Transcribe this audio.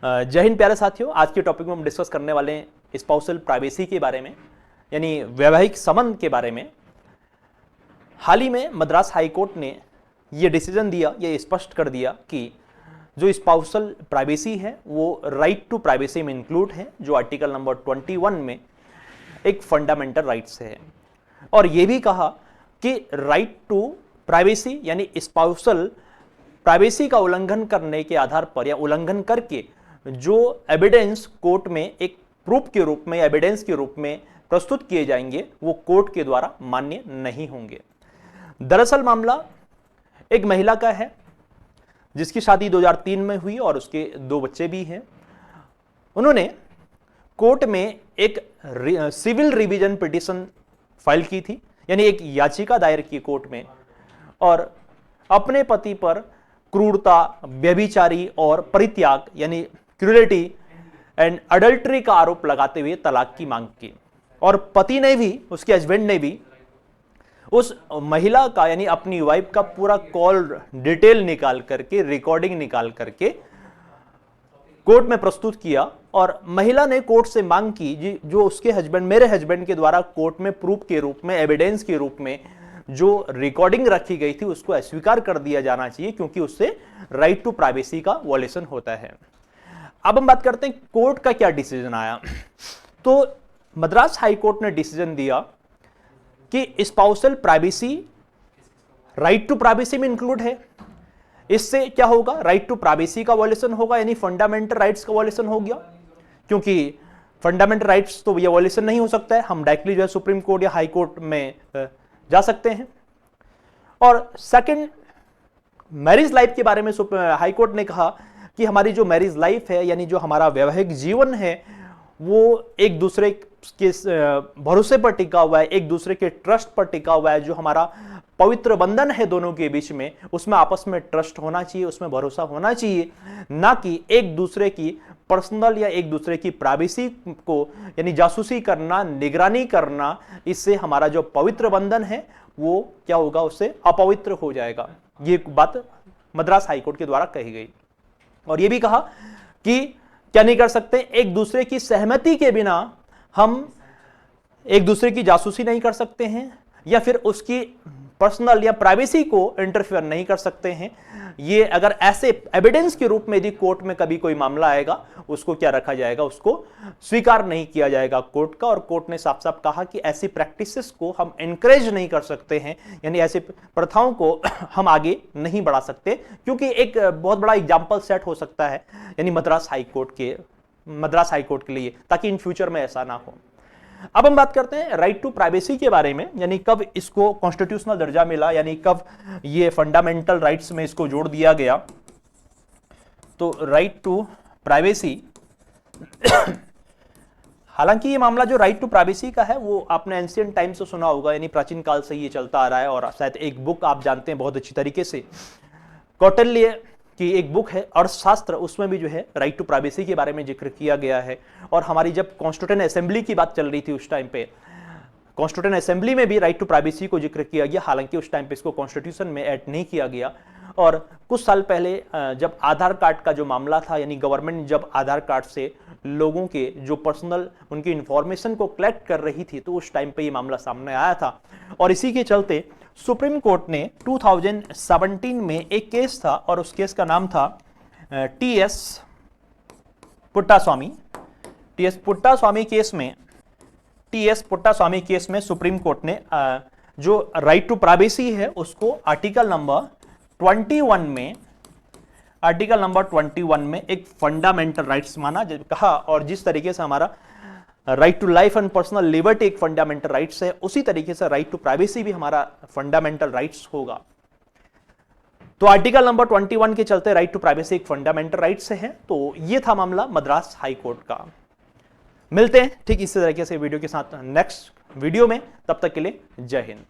जय हिंद प्यारे साथियों। आज के टॉपिक में हम डिस्कस करने वाले हैं स्पाउसल प्राइवेसी के बारे में, यानी वैवाहिक संबंध के बारे में। हाल ही में मद्रास हाई कोर्ट ने ये डिसीजन दिया, ये स्पष्ट कर दिया कि जो स्पाउसल प्राइवेसी है वो राइट टू प्राइवेसी में इंक्लूड है, जो आर्टिकल नंबर 21 में एक फंडामेंटल राइट्स है। और ये भी कहा कि राइट टू प्राइवेसी यानी स्पाउसल प्राइवेसी का उल्लंघन करने के आधार पर या उल्लंघन करके जो एविडेंस कोर्ट में एक प्रूफ के रूप में, एविडेंस के रूप में प्रस्तुत किए जाएंगे, वो कोर्ट के द्वारा मान्य नहीं होंगे। दरअसल मामला एक महिला का है जिसकी शादी 2003 में हुई और उसके 2 बच्चे भी हैं। उन्होंने कोर्ट में एक सिविल रिवीजन पिटीशन फाइल की थी, यानी एक याचिका दायर की कोर्ट में, और अपने पति पर क्रूरता, व्यभिचारी और परित्याग यानी क्रूरटी एंड अडल्ट्री का आरोप लगाते हुए तलाक की मांग की। और पति ने भी, उसके हस्बैंड ने भी उस महिला का यानी अपनी वाइफ का पूरा कॉल डिटेल निकाल करके, रिकॉर्डिंग निकाल करके कोर्ट में प्रस्तुत किया। और महिला ने कोर्ट से मांग की जो उसके हस्बैंड, मेरे हस्बैंड के द्वारा कोर्ट में प्रूफ के रूप में, एविडेंस के रूप में जो रिकॉर्डिंग रखी गई थी उसको अस्वीकार कर दिया जाना चाहिए, क्योंकि उससे राइट टू प्राइवेसी का वॉयलेशन होता है। अब हम बात करते हैं कोर्ट का क्या डिसीजन आया। तो मद्रास हाई कोर्ट ने डिसीजन दिया कि spousal privacy right to privacy में इंक्लूड है। इससे क्या होगा, राइट टू प्राइवेसी का वॉयलेशन होगा, यानी फंडामेंटल राइट्स का वॉयलेशन हो गया। क्योंकि फंडामेंटल राइट्स तो ये वॉयलेशन नहीं हो सकता है, हम डायरेक्टली जो है सुप्रीम कोर्ट या हाई कोर्ट में जा सकते हैं। और सेकंड, मैरिज लाइफ के बारे में हाई कोर्ट ने कहा कि हमारी जो मैरिज लाइफ है, यानी जो हमारा वैवाहिक जीवन है, वो एक दूसरे के भरोसे पर टिका हुआ है, एक दूसरे के ट्रस्ट पर टिका हुआ है। जो हमारा पवित्र बंधन है दोनों के बीच में, उसमें आपस में ट्रस्ट होना चाहिए, उसमें भरोसा होना चाहिए, ना कि एक दूसरे की पर्सनल या एक दूसरे की प्राइवेसी को यानी जासूसी करना, निगरानी करना। इससे हमारा जो पवित्र बंधन है वो क्या होगा, उससे अपवित्र हो जाएगा। ये बात मद्रास हाईकोर्ट के द्वारा कही गई। और ये भी कहा कि क्या नहीं कर सकते, एक दूसरे की सहमति के बिना हम एक दूसरे की जासूसी नहीं कर सकते हैं, या फिर उसकी पर्सनल या प्राइवेसी को इंटरफेयर नहीं कर सकते हैं। ये अगर ऐसे एविडेंस के रूप में यदि कोर्ट में कभी कोई मामला आएगा, उसको क्या रखा जाएगा, उसको स्वीकार नहीं किया जाएगा कोर्ट का। और कोर्ट ने साफ साफ कहा कि ऐसी प्रैक्टिसेस को हम एनकरेज नहीं कर सकते हैं, यानी ऐसे प्रथाओं को हम आगे नहीं बढ़ा सकते, क्योंकि एक बहुत बड़ा एग्जाम्पल सेट हो सकता है, यानी मद्रास हाई कोर्ट के लिए, ताकि इन फ्यूचर में ऐसा ना हो। अब हम बात करते हैं राइट टू प्राइवेसी के बारे में, यानी कब इसको कॉन्स्टिट्यूशनल दर्जा मिला, यानी कब ये फंडामेंटल राइट्स में इसको जोड़ दिया गया। तो राइट टू प्राइवेसी हालांकि ये मामला जो राइट टू प्राइवेसी का है वो आपने एंशिएंट टाइम से सुना होगा, यानी प्राचीन काल से ये चलता आ रहा है। और शायद एक बुक आप जानते हैं बहुत अच्छी तरीके से, कौटिल्य की एक बुक है अर्थशास्त्र, उसमें भी जो है राइट टू प्राइवेसी के बारे में जिक्र किया गया है। और हमारी जब कॉन्स्टिट्यूएंट असेंबली की बात चल रही थी उस टाइम पे, कॉन्स्टिट्यूएंट असेंबली में भी राइट टू प्राइवेसी को जिक्र किया गया। हालांकि उस टाइम पे इसको कॉन्स्टिट्यूशन में ऐड नहीं किया गया। और कुछ साल पहले जब आधार कार्ड का जो मामला था, यानी गवर्नमेंट जब आधार कार्ड से लोगों के जो पर्सनल उनकी इंफॉर्मेशन को कलेक्ट कर रही थी, तो उस टाइम पे ये मामला सामने आया था। और इसी के चलते सुप्रीम कोर्ट ने 2017 में एक केस था, और उस केस का नाम था टीएस पुट्टास्वामी केस में सुप्रीम कोर्ट ने जो राइट टू प्राइवेसी है उसको आर्टिकल नंबर 21 में एक फंडामेंटल राइट्स माना, कहा। और जिस तरीके से हमारा right to life and personal liberty एक फंडामेंटल राइट्स है, उसी तरीके से राइट टू प्राइवेसी भी हमारा फंडामेंटल राइट्स होगा। तो आर्टिकल नंबर 21 के चलते राइट टू प्राइवेसी एक फंडामेंटल राइट्स है। तो ये था मामला मद्रास हाई कोर्ट का। मिलते हैं ठीक इसी तरीके से वीडियो के साथ नेक्स्ट वीडियो में, तब तक के लिए जय हिंद।